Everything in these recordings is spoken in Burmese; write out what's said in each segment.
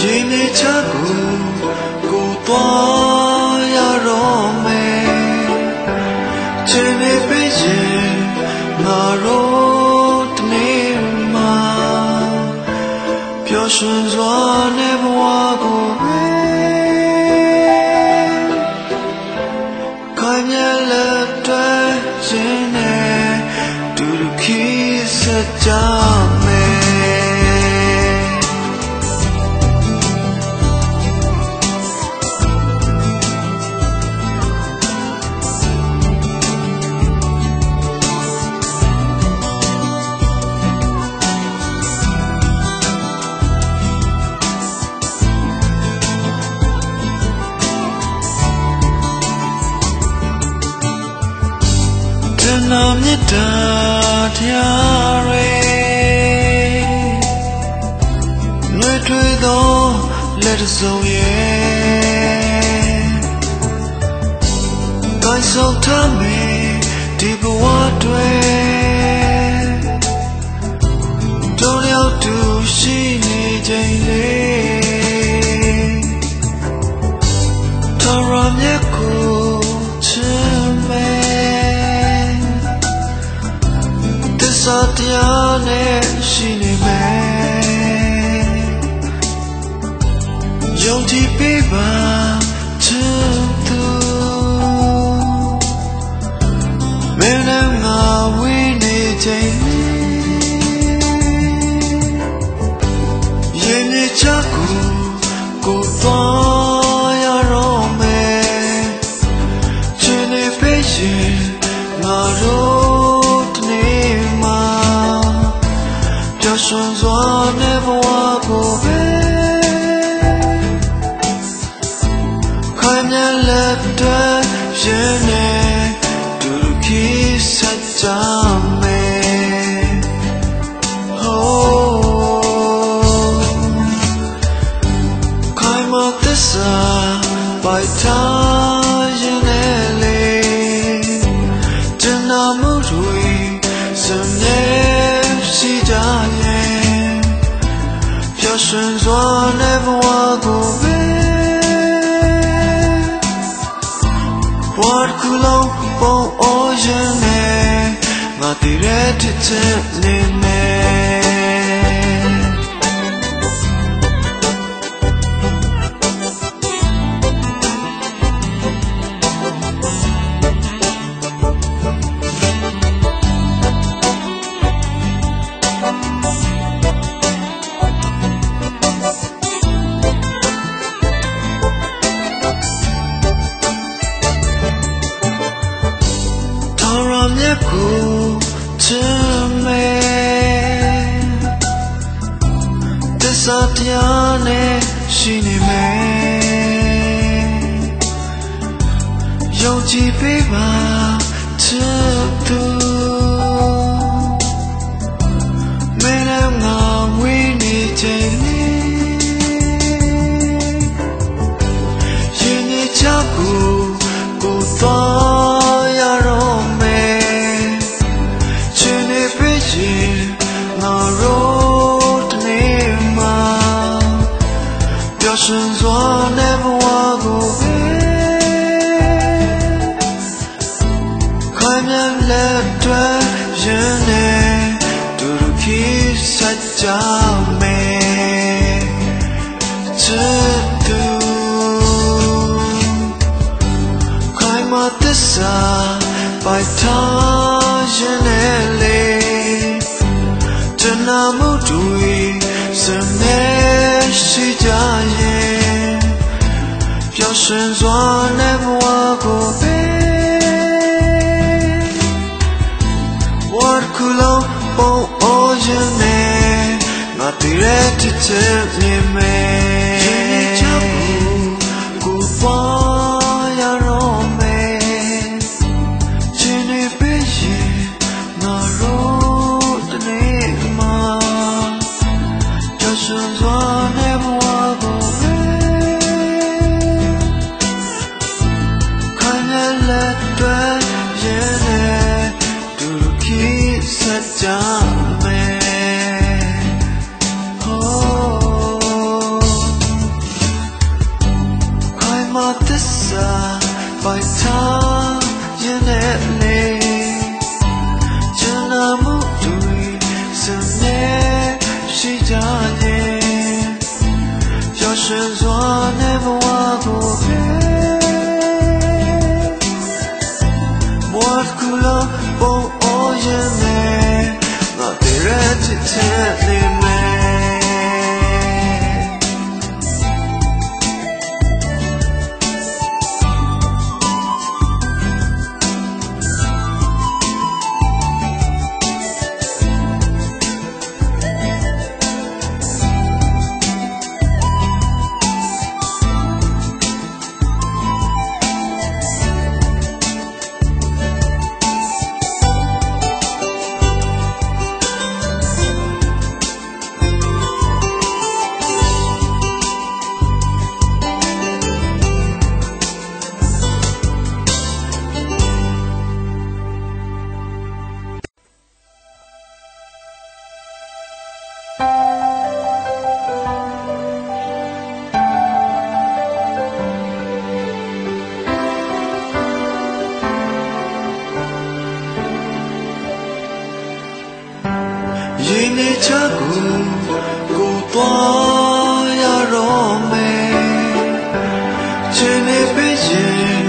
Yene chaku ko toya rome Chene peje ngaro tne ma Pyo shun zwa ne bwa ko be Kanya le twa jene Duru ki sacha me Namita tiare Nutri do let us go ye Kai so tame deep water Don't out to she need jane Taram yaku chime Satya ne shine me Yongji piba tu Mena nga wini jane Yene chaku ko toya rome Chene peche nga ro Shun zwa ne bwa ko be Kanya le twa yene Duru ki sacha me Kai ma tisa bai ta yene le Jana mu rui Samne si jane Shun zwa ne bwa ko be What kulo po o yene Nga tire tite ne me Yaku chime Desatya ne shine me Yongji piba tu Mena nga wini jane Yene chaku ko toya rome Shun zwa ne bwa ko be Kanya le twa yene Duru ki sacha me Chitu Kai ma tisa bai ta yene le Jana mu dui Samne si jane Pyo shun zwa ne bwa ko be What kulo po o yene Nga tire tite ne me Yene chaku ko toya rome Chene peche nga ro tne ma Shun zwa ne bwa ko be Kanya le twa yene Duru ki sacha me ရှင်စွာနဲ့ဘဝကိုပဲဘဝကူလာပုံအော်ရင်နဲ့ငါတည်းရချစ်တဲ့နေမယ်ရေနေချကိုသွားရတော့မယ်ချင်နေပြီရင်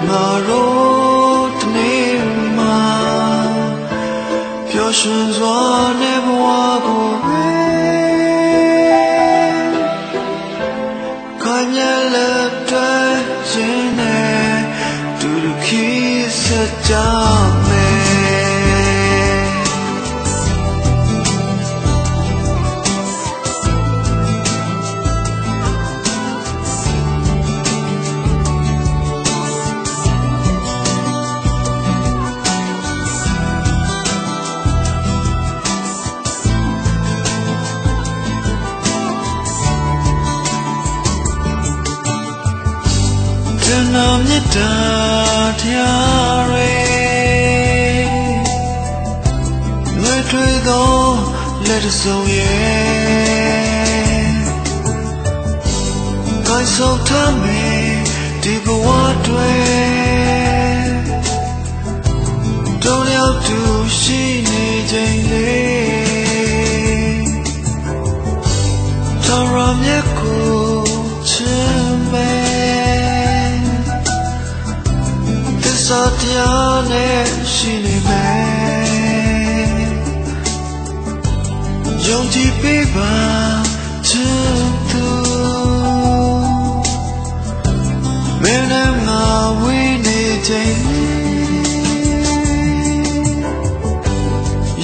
ငါတို့တနေ့မှာပျော်ရွှင်စွာနဲ့ဘဝကိုပဲခိုင်မြဲလက်တွဲရင်နဲ့တူတူခီးဆက်ကြမယ်နာမြတ်တာတရားတွေလွယ်ထွေသောလက်တစုံရဲ့ကိုယ်ဆုံးထားမယ်ဒီဘဝတွေတုံးရောက်သူရှိနေချိန်လေးတော်ရမြတ်ကိုချင်ပဲစာတရားနဲ့ရှိနေမယ်ယုံကြည်ပေးပါချစ်သူမင်းနဲ့ငါဝေးနေချိန်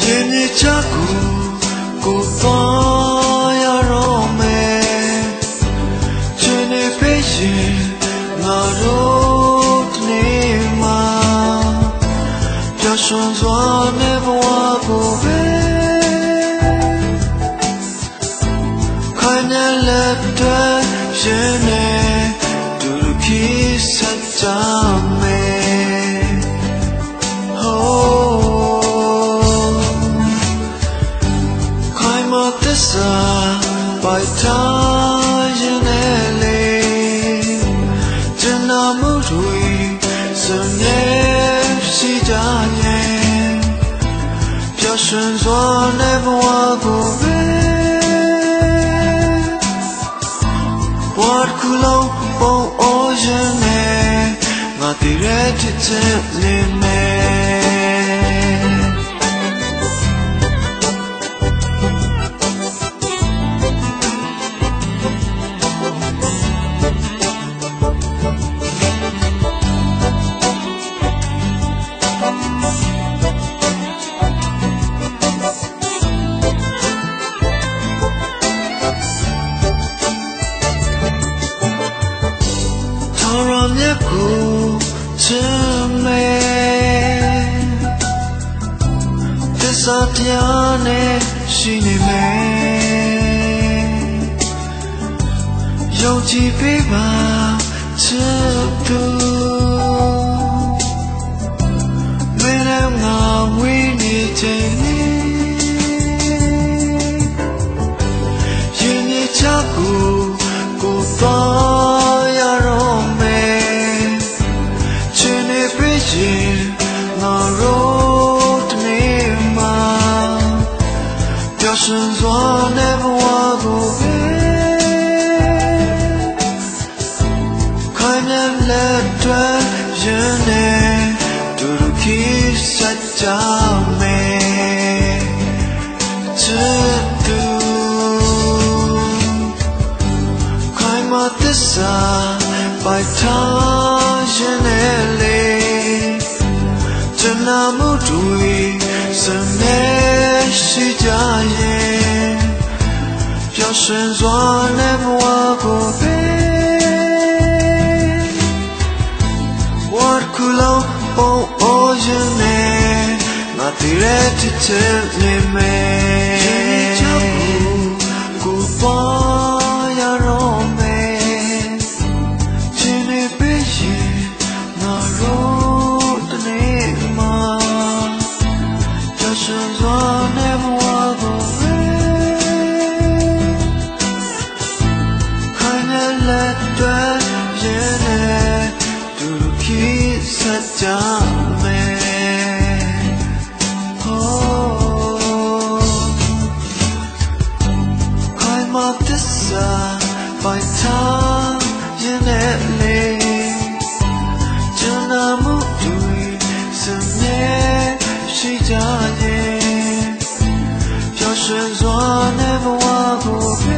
ရင်မြေချကိုသွားရတော့မယ်ချင်နေပြီရင်ငါတို့တနေ့ရှင်စွာနဲ့ဘဝကိုပဲခိုင်မြဲလက်တွဲရင်နဲ့တူတူခီးဆက်ကြမယ်ခိုင်မသစ္စာပိုက်ထားရင်နဲ့လေကျန်နာမှုတွေစမြဲရှိကြရဲ့ပျော်ရွှင်စွာနဲ့ဘဝကိုပဲဘဝကူလုံးပုံအော်ရင်နဲ့ငါတည်ရတဲ့နေမယ်မြတ်ကိုချင်မယ်သစ္စာတရားနဲ့ရှိနေမယ်ယုံကြည်ပေးပါချစ်သူမင်းနဲ့ငါဝေးနေချိန်ရင်မြေချကိုသွားရတော့မယ်ချင်နေပြီရင်ငါတို့တနေ့မှာပျော်ရွှင်စွာနဲ့ဘဝကိုပဲ ကြမယ်ချစ်သူခိုင်မာသစ္စာပိုက်ထားရင်လေကျွန်တော်မှုတွေစနေရှိကြရဲ့ပျော်ရွှင်စွာနဲ့ဘဝကိုပဲဝတ်ကူလုံးပုံအိုးရင်နဲ့ငါတည်ရဲတစ်ချက်နေမယ်ချစ်ဘူးကိုပေါ်ရတော့မယ်ချင်းနေပေးရင်ငါတို့တနေ့မှာပျော်ရွှင်စွာနဲ့ဘဝကိုပဲခိုင်နဲ့လက်တွဲရင်နဲ့တူတူခိဆက်ကြမယ်သစ္စာပိုက်ထားရင်လေကျွန်တော်မှုတွေစမြဲရှိကြရဲ့ပျော်ရွှင်စွာနဲ့ဘဝကို